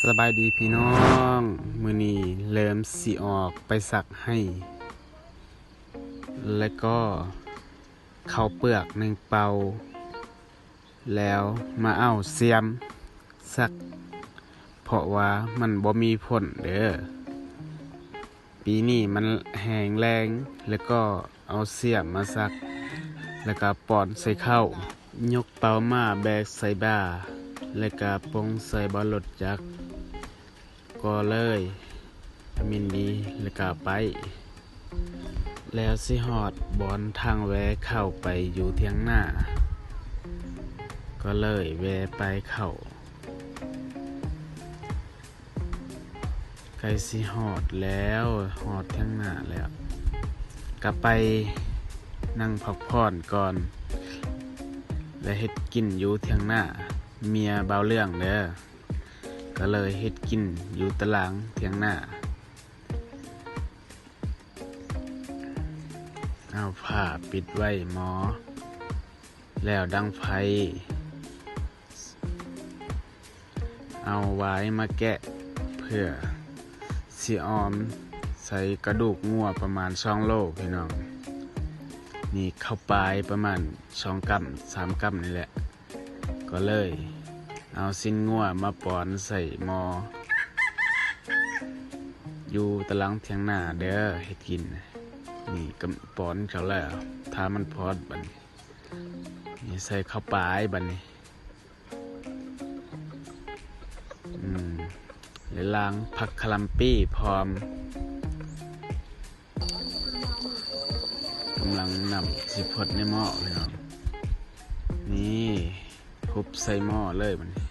สบายดีพี่น้องมื้อนี้เริ่มสิออกไปสักให้แล้วก็เข้าเปลือก1เป่าแล้วมาเอาเสียมสักเพราะว่ามันบ่มีผลเด้อปีนี้มันแห้งแล้งแล้วก็เอาเสียมมาสักแล้วก็ป้อนใส่ข้าวยกเป่ามาแบกใส่บ่าแล้วก็ปงใส่บ่รถจักรก็เลยมินดีแล้วก็ไปแล้วสิฮอดบอนทางแวะเข้าไปอยู่เทียงหน้าก็เลยแวะไปเข้าใกล้สิฮอดแล้วฮอดเทียงหน้าแล้วก็ไปนั่งพักผ่อนก่อนและเฮ็ดกินอยู่เทียงหน้าเมียเบาเรื่องเด้อก็เลยเฮ็ดกินอยู่ตารางเทียงหน้าเอาผ้าปิดไว้หมอแล้วดังไฟเอาไว้มาแกะเพื่อสิออมใส่กระดูกงัวประมาณ2โลพี่น้องนี่เข้าไปประมาณ2กรัม3กรัมนี่แหละก็เลยเอาสิ้นงัวมาป้อนใส่หม้ออยู่ตารางเทียงหน้าเด้อเฮ็ดกินนี่ก็ป้อนเขาแล้วถ้ามันพอดบัดนี่ใส่เข้าไปบัดนี้แล้วล้างผักคลัมปี้พร้อมกำลังนำสิพดในหม้อพี่น้องนี่ทุบใส่หม้อเลยบัดนี้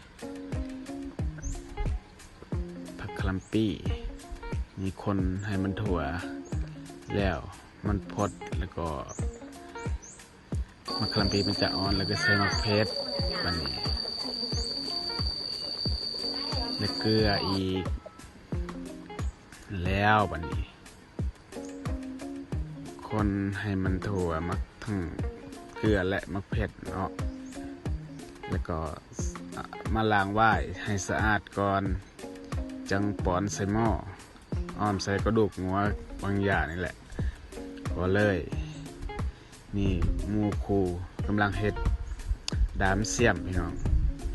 ผักคลัมปี้มีคนให้มันถั่วแล้วมันพดแล้วก็มะขามเปียกมันจะอ่อนแล้วก็ใส่มะเขือบัดนี้แล้วเกลืออีกแล้วบัดนี้คนให้มันถั่วมักทั้งเกลือและมะเขือเนาะแล้วก็มาล้างไว้ให้สะอาดก่อนจังป้อนใส่หม้ออ้อมใส่กระดูกงัวบางอย่างนี่แหละก็เลยนี่หมู่ครูกำลังเฮ็ดดามเสียมพี่น้อง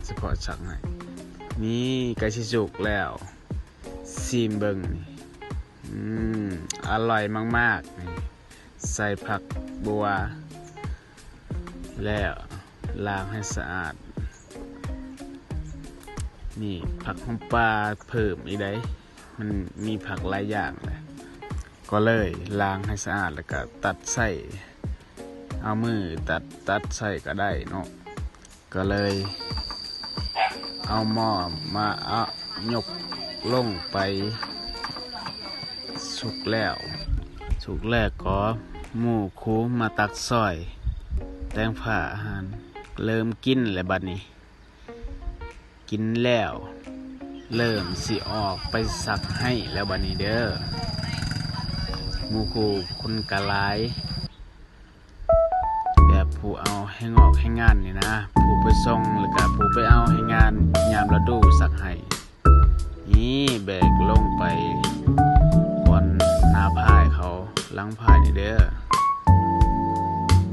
เฉพาะสักหน่อยนี่ไก่ชิจุกแล้วซีมเบิ่งนี่อร่อยมากๆนี่ใส่ผักบัวแล้วล้างให้สะอาดนี่ผักหอมปลาเพิ่มอีกได้มันมีผักหลายอย่างเลยก็เลยล้างให้สะอาดแล้วก็ตัดใส่เอามือตัดใส่ก็ได้เนาะก็เลยเอาหม้อมาเอายกลงไปสุกแล้วก็หมู่คูมาตักซอยแตงผ่าอาหารเริ่มกินแล้วบัดนี้กินแล้วเริ่มสิออกไปสักให้แล้วบัดนี้เด้อหมู่คูคนกะหลายแบบผู้เอาให้งอกให้งานนี่นะผู้ไปส่งหรือก็ผู้ไปเอาให้งานยามฤดูสักให้นี่แบกลงไปบนหน้าพายเขาหลังพายนี่เด้อ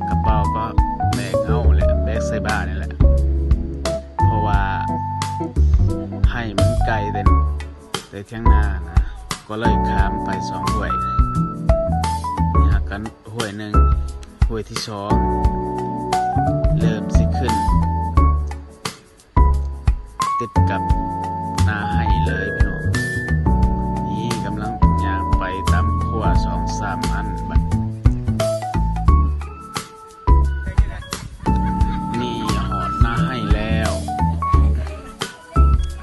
กระเป๋าก็แบกเอาแหละแบกใส่บ้านนี่แหละเพราะว่าให้มันไกลแต่เที่ยงนานะก็เลยข้ามไป2ห้วยนี่หักกันห้วยนึงห้วยที่2เริ่มสิขึ้นติดกับนาให้เลยพี่น้องนี่กำลังย่างไปตามขั้ว 2-3 อันบัดนี่หอดนาให้แล้ว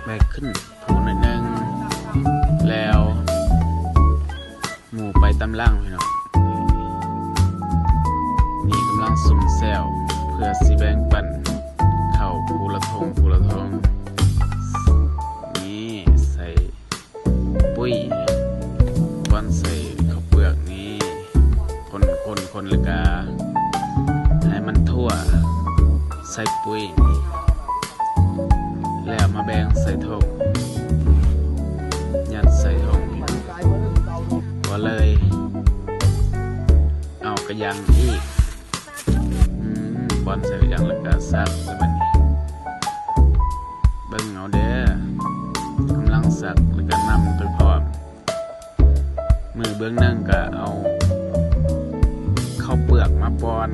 แบกขึ้นผูหน่อยนึงแล้วหมู่ไปตามล่างพี่น้องนี่กำลังสุ่มแซวเพื่อสิแบ่งปันเข้าภูละทงนี่ใส่ปุ้ยป้อนใส่ข้าวเปลือกนี้คนแล้วก็ให้มันทั่วใส่ปุ้ยนี่แล้วมาแบ่งใส่ถก ยัดใส่ถุงก็เลย เอากระยังอีกบอลใส่กระยังแล้วก็ซักแล้วบัดนี้เบิ่งเอาเด้อกำลังซักแล้วก็นำไปพร้อมมือเบื้องนั่งก็เอาข้าวเปลือกมาปอน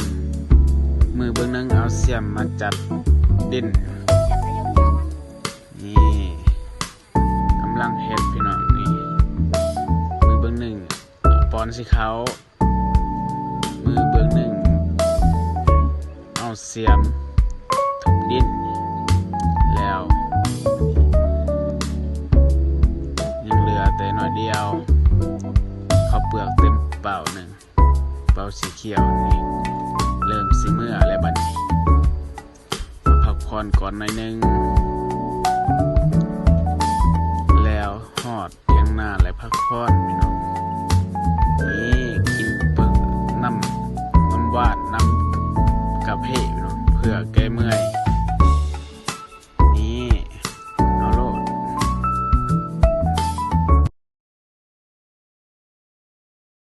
มือเบื้องนั่งเอาเสียมมาจัดดินนี่กำลังเฮ็ดพี่น้องนี่มือเบื้องหนึ่งปอนสิเขามือเบื้องหนึ่งเอาเสียมทุบดินแล้วยังเหลือแต่น้อยเดียวข้าวเปลือกเต็มเป่าหนึ่งเป่าสีเขียวนี่เริ่มสิเมื่อแล้วบัดนี้มาพักผ่อนก่อนหน่อยนึงแล้วฮอดเที่ยงหน้าและพักผ่อนพี่น้องนี่กินเปิดน้ำหวานน้ำกาแฟพี่น้องเพื่อ